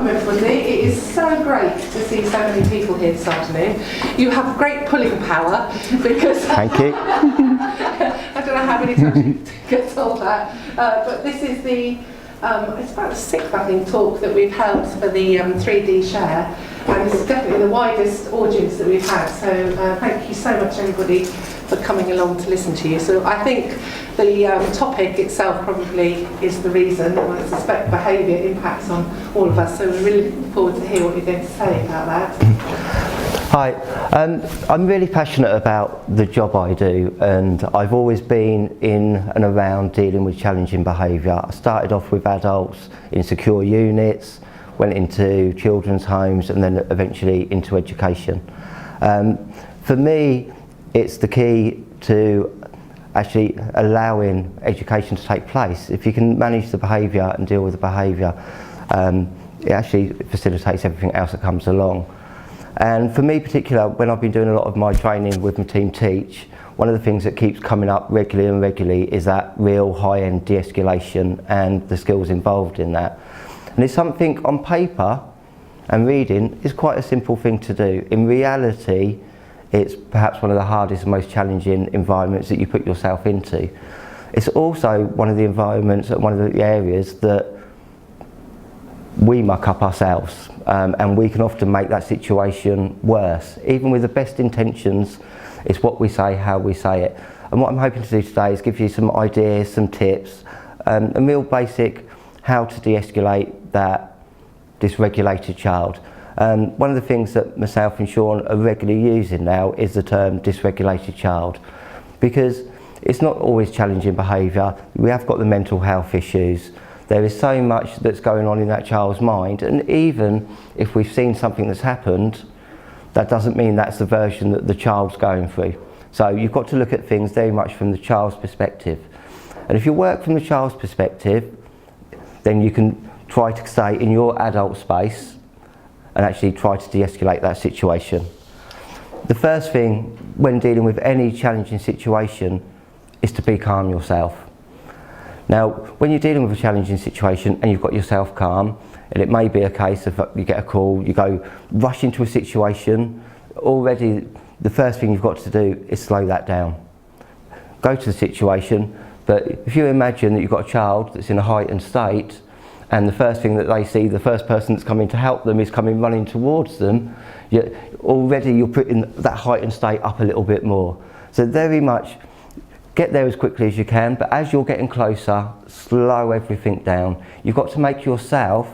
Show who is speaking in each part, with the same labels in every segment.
Speaker 1: welcome everybody. It is so great to see so many people here this afternoon. You have great pulling power because
Speaker 2: thank you.
Speaker 1: I don't know how many times you get told that, but this is the it's about the sixth, I think, talk that we've held for the 3D share, and this is definitely the widest audience that we've had, so thank you so much everybody for coming along to listen to you. So I think the topic itself probably is the reason, and I suspect behaviour impacts on all of us, so we're really looking forward to hear what you're going to say about that.
Speaker 2: Hi, I'm really passionate about the job I do, and I've always been in and around dealing with challenging behaviour. I started off with adults in secure units, went into children's homes, and then eventually into education. For me, it's the key to actually allowing education to take place. If you can manage the behaviour and deal with the behaviour, it actually facilitates everything else that comes along. And for me particular, when I've been doing a lot of my training with my team Teach, one of the things that keeps coming up regularly is that real high-end de-escalation and the skills involved in that. And it's something on paper and reading is quite a simple thing to do. In reality, it's perhaps one of the hardest and most challenging environments that you put yourself into. It's also one of the environments and one of the areas that we muck up ourselves, and we can often make that situation worse. Even with the best intentions, it's what we say, how we say it. And what I'm hoping to do today is give you some ideas, some tips, a real basic how to de-escalate that dysregulated child. One of the things that myself and Sean are regularly using now is the term dysregulated child, because it's not always challenging behaviour. We have got the mental health issues. There is so much that's going on in that child's mind, and even if we've seen something that's happened, that doesn't mean that's the version that the child's going through. So you've got to look at things very much from the child's perspective. And if you work from the child's perspective, then you can try to stay in your adult space and actually try to de-escalate that situation. The first thing when dealing with any challenging situation is to be calm yourself. Now, when you're dealing with a challenging situation and you've got yourself calm, and it may be a case of you get a call, you go rush into a situation, already the first thing you've got to do is slow that down. Go to the situation, but if you imagine that you've got a child that's in a heightened state, and the first thing that they see, the first person that's coming to help them is coming running towards them, already you're putting that heightened state up a little bit more. So very much get there as quickly as you can, but as you're getting closer, slow everything down. You've got to make yourself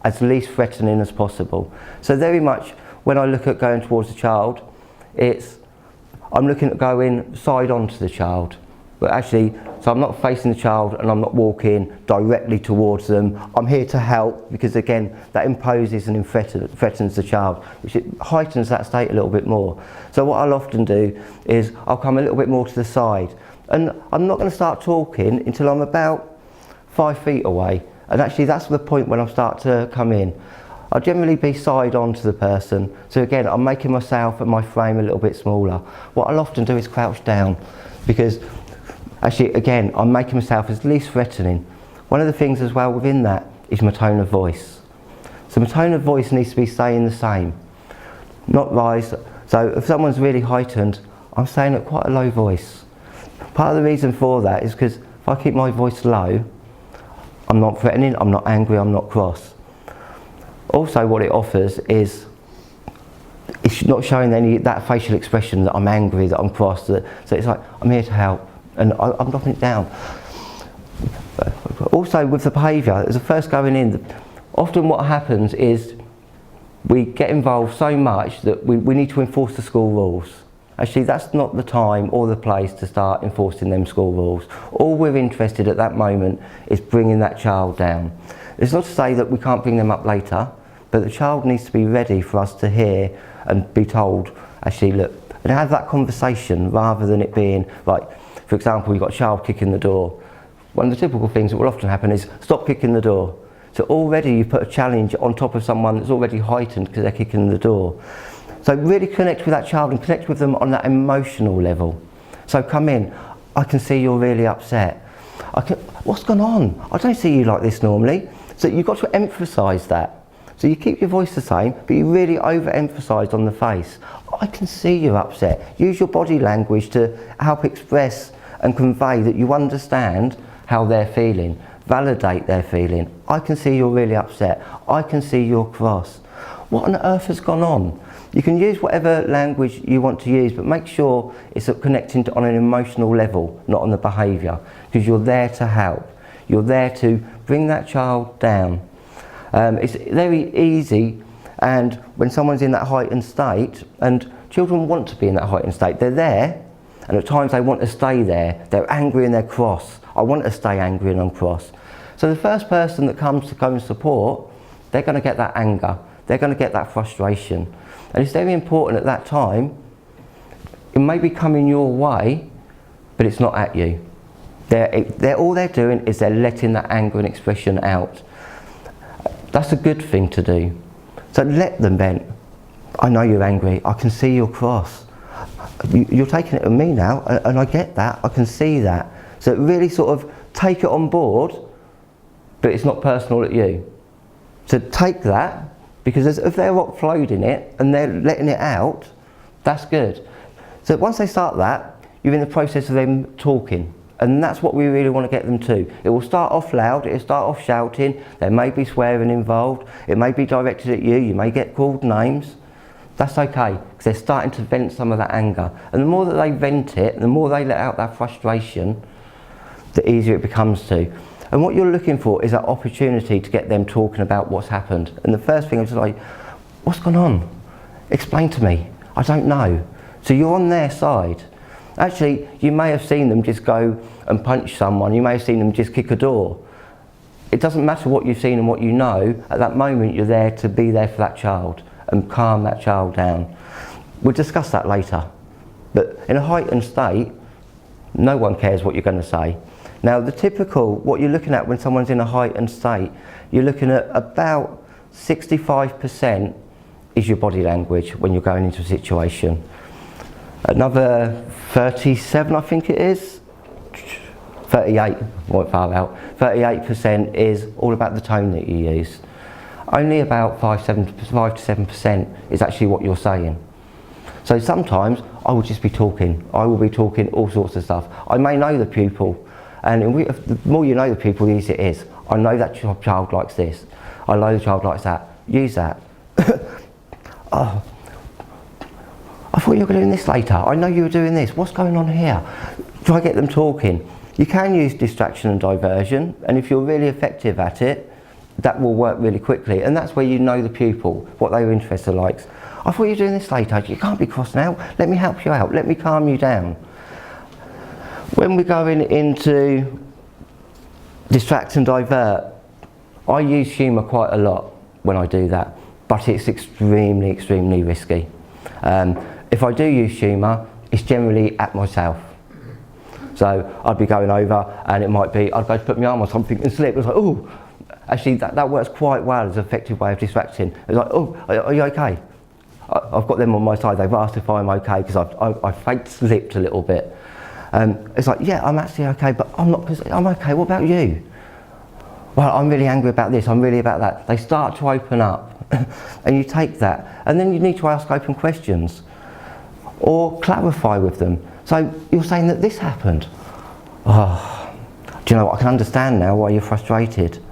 Speaker 2: as least threatening as possible. So very much when I look at going towards the child, I'm looking at going side on to the child. But actually, so I'm not facing the child and I'm not walking directly towards them. I'm here to help, because again, that imposes and threatens the child, which it heightens that state a little bit more. So what I'll often do is I'll come a little bit more to the side, and I'm not going to start talking until I'm about 5 feet away. And actually that's the point when I start to come in. I'll generally be side on to the person. So again, I'm making myself and my frame a little bit smaller. What I'll often do is crouch down, because actually, again, I'm making myself as least threatening. One of the things as well within that is my tone of voice. So my tone of voice needs to be staying the same, not rise. So if someone's really heightened, I'm saying at quite a low voice. Part of the reason for that is because if I keep my voice low, I'm not threatening, I'm not angry, I'm not cross. Also what it offers is it's not showing that facial expression that I'm angry, that I'm cross. So it's like, I'm here to help. And I'm dropping it down. Also with the behaviour, as the first going in, often what happens is we get involved so much that we need to enforce the school rules. Actually, that's not the time or the place to start enforcing them school rules. All we're interested at that moment is bringing that child down. It's not to say that we can't bring them up later, but the child needs to be ready for us to hear and be told, actually look, and have that conversation rather than it being like, for example, you've got a child kicking the door. One of the typical things that will often happen is stop kicking the door. So already you put a challenge on top of someone that's already heightened because they're kicking the door. So really connect with that child and connect with them on that emotional level. So come in, I can see you're really upset. What's gone on? I don't see you like this normally. So you've got to emphasise that. So you keep your voice the same, but you really overemphasise on the face. I can see you're upset. Use your body language to help express and convey that you understand how they're feeling. Validate their feeling. I can see you're really upset. I can see you're cross. What on earth has gone on? You can use whatever language you want to use, but make sure it's connecting on an emotional level, not on the behaviour, because you're there to help. You're there to bring that child down. It's very easy, and when someone's in that heightened state, and children want to be in that heightened state, they're there, and at times they want to stay there. They're angry and they're cross. I want to stay angry and I'm cross. So the first person that comes to go and support, they're going to get that anger. They're going to get that frustration. And it's very important at that time, it may be coming your way, but it's not at you. All they're doing is they're letting that anger and expression out. That's a good thing to do. So let them vent. I know you're angry, I can see you're cross. You're taking it on me now, and I get that, I can see that. So really sort of take it on board, but it's not personal at you. So take that, because if they're offloading it and they're letting it out, that's good. So once they start that, you're in the process of them talking. And that's what we really want to get them to. It will start off loud, it will start off shouting, there may be swearing involved, it may be directed at you, you may get called names. That's okay, because they're starting to vent some of that anger. And the more that they vent it, the more they let out that frustration, the easier it becomes to. And what you're looking for is that opportunity to get them talking about what's happened. And the first thing is like, what's gone on? Explain to me, I don't know. So you're on their side. Actually, you may have seen them just go and punch someone, you may have seen them just kick a door. It doesn't matter what you've seen and what you know, at that moment you're there to be there for that child and calm that child down. We'll discuss that later. But in a heightened state, no one cares what you're going to say. Now the typical, what you're looking at when someone's in a heightened state, you're looking at about 65% is your body language when you're going into a situation. Another 37, I think it is, 38, won't far out, 38% is all about the tone that you use. Only about 5 to 7% is actually what you're saying. So sometimes I will just be talking. I will be talking all sorts of stuff. I may know the pupil, and the more you know the pupil, the easier it is. I know that child likes this. I know the child likes that. Use that. Oh, I thought you were doing this later. I know you were doing this. What's going on here? Try to get them talking. You can use distraction and diversion, and if you're really effective at it, that will work really quickly. And that's where you know the pupil, what their interests are like. I thought you were doing this later. You can't be cross now. Let me help you out. Let me calm you down. When we're going into distract and divert, I use humour quite a lot when I do that, but it's extremely, extremely risky. If I do use humour, it's generally at myself. So I'd be going over and it might be, I'd go to put my arm on something and slip. It's like, oh, actually that works quite well as an effective way of distracting. It's like, oh, are you okay? I've got them on my side, they've asked if I'm okay because I've fake slipped a little bit. It's like, yeah, I'm actually okay, but I'm okay, what about you? Well, I'm really angry about this, I'm really about that. They start to open up and you take that. And then you need to ask open questions or clarify with them. So you're saying that this happened. Oh, do you know what, I can understand now why you're frustrated.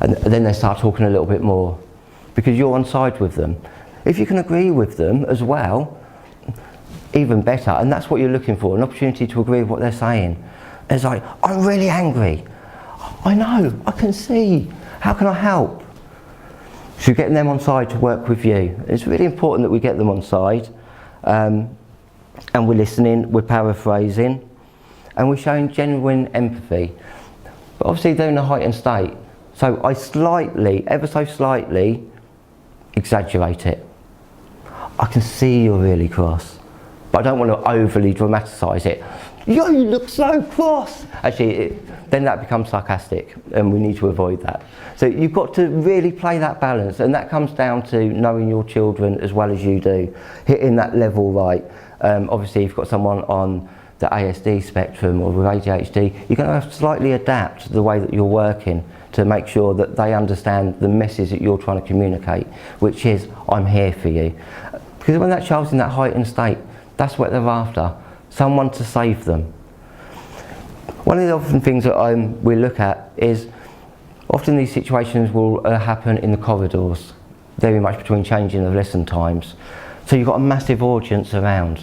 Speaker 2: And then they start talking a little bit more because you're on side with them. If you can agree with them as well, even better. And that's what you're looking for, an opportunity to agree with what they're saying. It's like, I'm really angry. I know, I can see. How can I help? So you're getting them on side to work with you. It's really important that we get them on side. And we're listening, we're paraphrasing, and we're showing genuine empathy. But obviously they're in a heightened state. So I slightly, ever so slightly, exaggerate it. I can see you're really cross, but I don't want to overly dramatise it. You look so cross! Actually, then that becomes sarcastic, and we need to avoid that. So you've got to really play that balance, and that comes down to knowing your children as well as you do, hitting that level right. Obviously, if you've got someone on the ASD spectrum or with ADHD, you're going to have to slightly adapt the way that you're working to make sure that they understand the message that you're trying to communicate, which is, I'm here for you. Because when that child's in that heightened state, that's what they're after, someone to save them. One of the often things that we look at is, often these situations will happen in the corridors, very much between changing of lesson times. So you've got a massive audience around.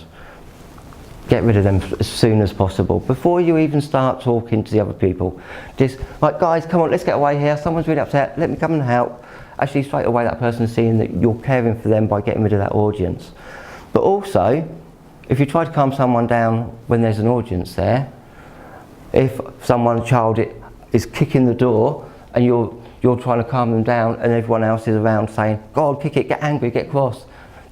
Speaker 2: Get rid of them as soon as possible, before you even start talking to the other people. Just like, guys, come on, let's get away here, someone's really upset, let me come and help. Actually, straight away that person's seeing that you're caring for them by getting rid of that audience. But also, if you try to calm someone down when there's an audience there, if a child is kicking the door and you're trying to calm them down and everyone else is around saying, go on, kick it, get angry, get cross,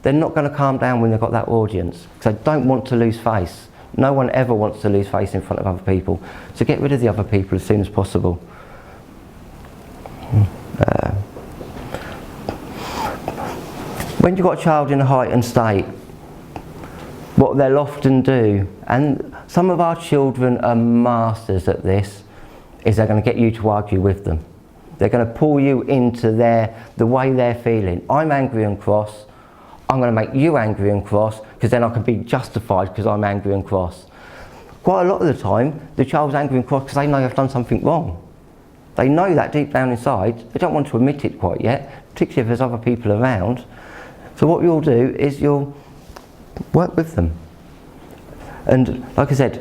Speaker 2: they're not going to calm down when they've got that audience, because they don't want to lose face. No one ever wants to lose face in front of other people. So get rid of the other people as soon as possible. When you've got a child in a heightened state, what they'll often do, and some of our children are masters at this, is they're going to get you to argue with them. They're going to pull you into the way they're feeling. I'm angry and cross, I'm going to make you angry and cross, because then I can be justified because I'm angry and cross. Quite a lot of the time, the child's angry and cross because they know they've done something wrong. They know that deep down inside, they don't want to admit it quite yet, particularly if there's other people around. So what you'll do is you'll work with them. And like I said,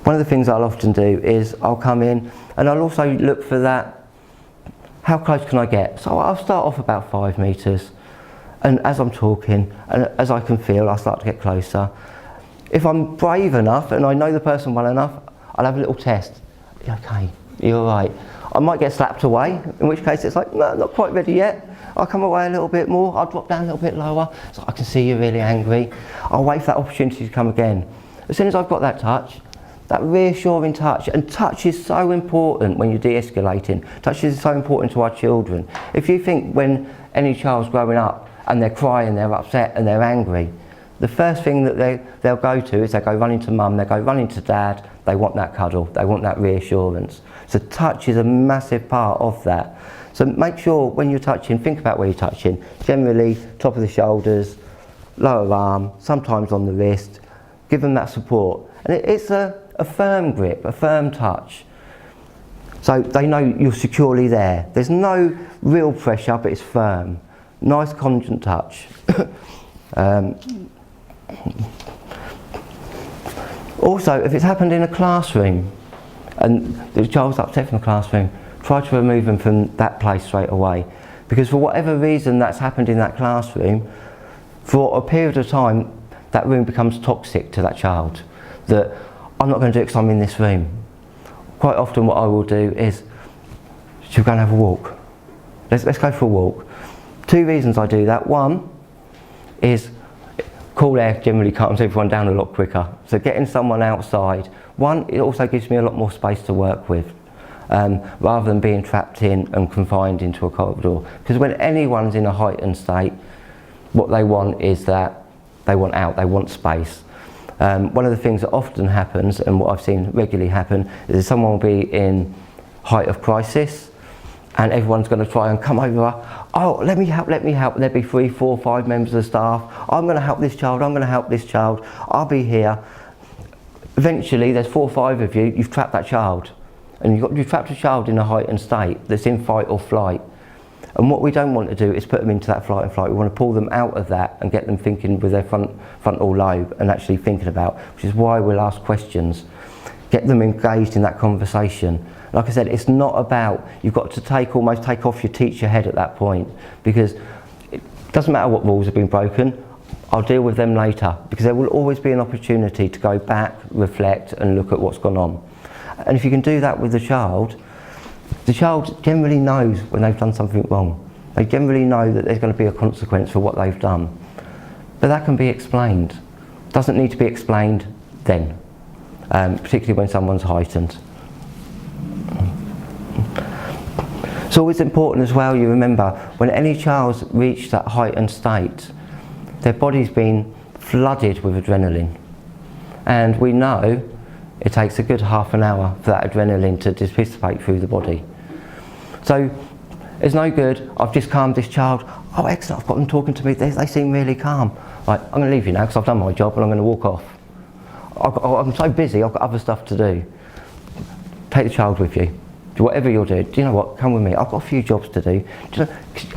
Speaker 2: one of the things I'll often do is I'll come in and I'll also look for that, how close can I get? So I'll start off about 5 metres, and as I'm talking and as I can feel, I'll start to get closer. If I'm brave enough and I know the person well enough, I'll have a little test. Okay, you're all right. I might get slapped away, in which case it's like, no, not quite ready yet. I'll come away a little bit more, I'll drop down a little bit lower, so I can see you're really angry. I'll wait for that opportunity to come again. As soon as I've got that touch, that reassuring touch, and touch is so important when you're de-escalating. Touch is so important to our children. If you think when any child's growing up and they're crying, they're upset and they're angry, the first thing that they'll go to is they go running to mum, they go running to dad, they want that cuddle, they want that reassurance. So touch is a massive part of that. So make sure when you're touching, think about where you're touching. Generally, top of the shoulders, lower arm, sometimes on the wrist. Give them that support. And it's a firm grip, a firm touch. So they know you're securely there. There's no real pressure, but it's firm. Nice, confident touch. Also, if it's happened in a classroom and the child's upset from the classroom, try to remove them from that place straight away. Because for whatever reason that's happened in that classroom, for a period of time, that room becomes toxic to that child. That I'm not going to do it because I'm in this room. Quite often what I will do is, should we go and have a walk? Let's go for a walk. 2 reasons I do that. One is cool air generally calms everyone down a lot quicker. So getting someone outside, one, it also gives me a lot more space to work with. Rather than being trapped in and confined into a corridor. Because when anyone's in a heightened state, what they want is that they want out, they want space. One of the things that often happens, and what I've seen regularly happen, is someone will be in height of crisis and everyone's going to try and come over, oh, let me help, and there'll be 3, 4, 5 members of staff, I'm going to help this child, I'm going to help this child, I'll be here. Eventually there's 4 or 5 of you, you've trapped that child. And you've trapped a child in a heightened state that's in fight or flight. And what we don't want to do is put them into that flight and flight. We want to pull them out of that and get them thinking with their frontal lobe and actually thinking about, which is why we'll ask questions. Get them engaged in that conversation. Like I said, it's not about, you've got to almost take off your teacher head at that point, because it doesn't matter what rules have been broken, I'll deal with them later, because there will always be an opportunity to go back, reflect and look at what's gone on. And if you can do that with the child generally knows when they've done something wrong. They generally know that there's going to be a consequence for what they've done. But that can be explained. Doesn't need to be explained then, particularly when someone's heightened. It's always important as well, you remember, when any child's reached that heightened state, their body's been flooded with adrenaline. And we know it takes a good half an hour for that adrenaline to dissipate through the body. So it's no good, I've just calmed this child. Oh excellent, I've got them talking to me, they seem really calm. Right, I'm going to leave you now because I've done my job and I'm going to walk off. I'm so busy, I've got other stuff to do. Take the child with you. Do whatever you're doing. Do you know what? Come with me. I've got a few jobs to do.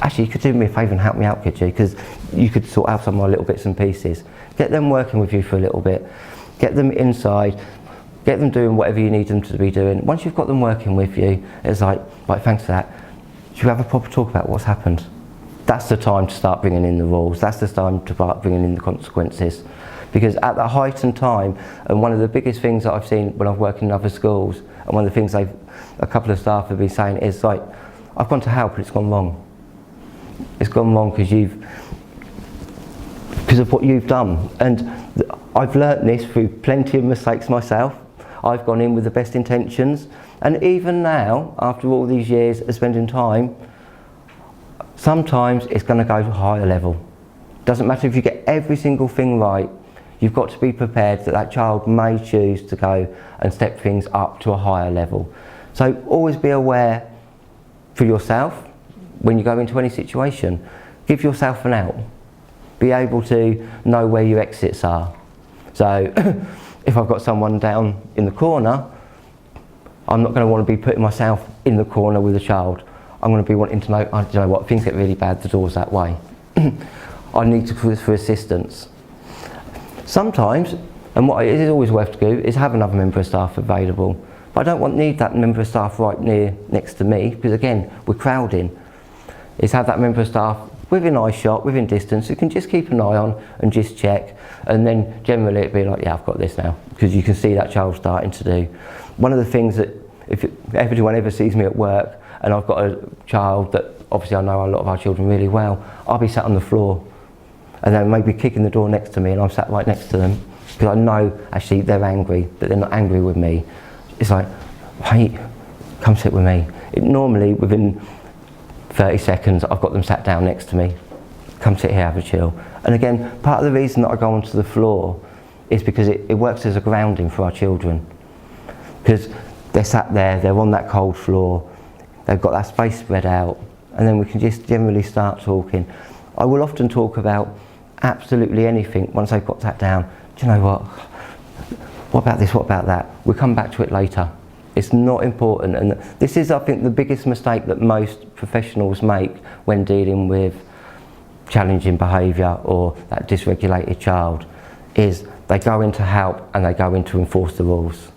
Speaker 2: Actually, you could do me a favour and help me out, could you? Because you could sort out some of my little bits and pieces. Get them working with you for a little bit. Get them inside. Get them doing whatever you need them to be doing. Once you've got them working with you, it's like, right, thanks for that. Should we have a proper talk about what's happened? That's the time to start bringing in the rules. That's the time to start bringing in the consequences. Because at the heightened time, and one of the biggest things that I've seen when I've worked in other schools, and one of the things a couple of staff have been saying is like, I've gone to help and it's gone wrong. It's gone wrong because of what you've done. And I've learnt this through plenty of mistakes myself. I've gone in with the best intentions, and even now, after all these years of spending time, sometimes it's going to go to a higher level. Doesn't matter if you get every single thing right, you've got to be prepared that that child may choose to go and step things up to a higher level. So always be aware for yourself when you go into any situation. Give yourself an out. Be able to know where your exits are. So if I've got someone down in the corner, I'm not going to want to be putting myself in the corner with a child. I'm going to be wanting to know, oh, do you know what, things get really bad, the door's that way. I need to call for assistance. Sometimes, and what it is always worth to do, is have another member of staff available. But I don't need that member of staff right next to me, because again, we're crowding. Is have that member of staff within eyeshot, within distance, who can just keep an eye on and just check, and then generally it'd be like, yeah, I've got this now, because you can see that child starting to do. One of the things that, if everyone ever sees me at work, and I've got a child that, obviously I know a lot of our children really well, I'll be sat on the floor, and then maybe kicking the door next to me, and I'm sat right next to them, because I know actually they're angry, but they're not angry with me. It's like, hey, come sit with me. Normally within 30 seconds I've got them sat down next to me. Come sit here, have a chill. And again, part of the reason that I go onto the floor is because it works as a grounding for our children. Because they're sat there, they're on that cold floor, they've got that space spread out, and then we can just generally start talking. I will often talk about absolutely anything once they've got that down. Do you know what? What about this, what about that? We'll come back to it later. It's not important, and this is, I think, the biggest mistake that most professionals make when dealing with challenging behaviour or that dysregulated child, is they go in to help and they go in to enforce the rules.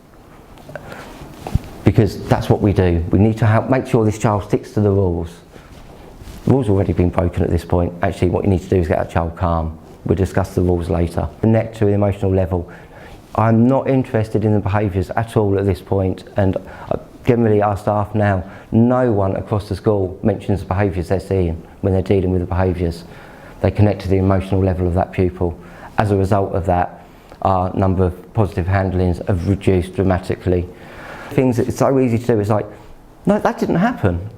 Speaker 2: Because that's what we do. We need to help make sure this child sticks to the rules. The rules have already been broken at this point. Actually, what you need to do is get that child calm. We'll discuss the rules later. Connect to the emotional level. I'm not interested in the behaviours at all at this point, and generally our staff now, no one across the school mentions the behaviours they're seeing when they're dealing with the behaviours. They connect to the emotional level of that pupil. As a result of that, our number of positive handlings have reduced dramatically. Things that it's so easy to do is like, no, that didn't happen.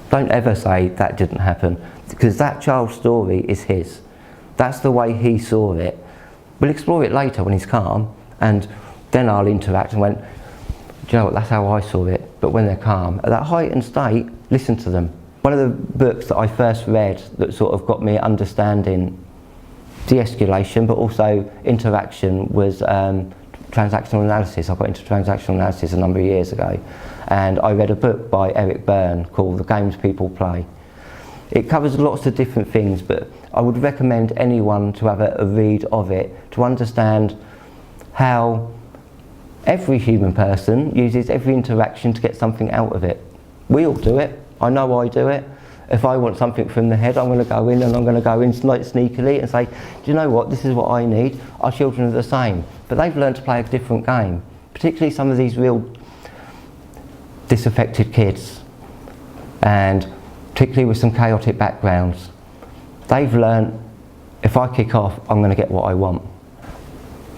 Speaker 2: Don't ever say that didn't happen, because that child's story is his. That's the way he saw it. We'll explore it later when he's calm, and then I'll interact and went, do you know what, that's how I saw it. But when they're calm, at that heightened state, listen to them. One of the books that I first read that sort of got me understanding de-escalation, but also interaction, was transactional analysis. I got into transactional analysis a number of years ago, and I read a book by Eric Byrne called The Games People Play. It covers lots of different things, but I would recommend anyone to have a read of it to understand how every human person uses every interaction to get something out of it. We all do it. I know I do it. If I want something from the head, I'm going to go in and I'm going to go in like sneakily and say, do you know what, this is what I need. Our children are the same, but they've learned to play a different game, particularly some of these real disaffected kids, and particularly with some chaotic backgrounds. They've learned, if I kick off, I'm going to get what I want.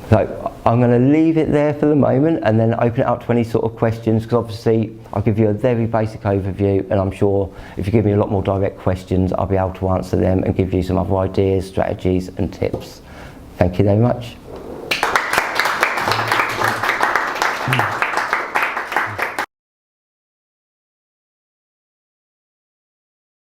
Speaker 2: So I'm going to leave it there for the moment and then open it up to any sort of questions, because obviously I'll give you a very basic overview, and I'm sure if you give me a lot more direct questions, I'll be able to answer them and give you some other ideas, strategies and tips. Thank you very much.
Speaker 3: you.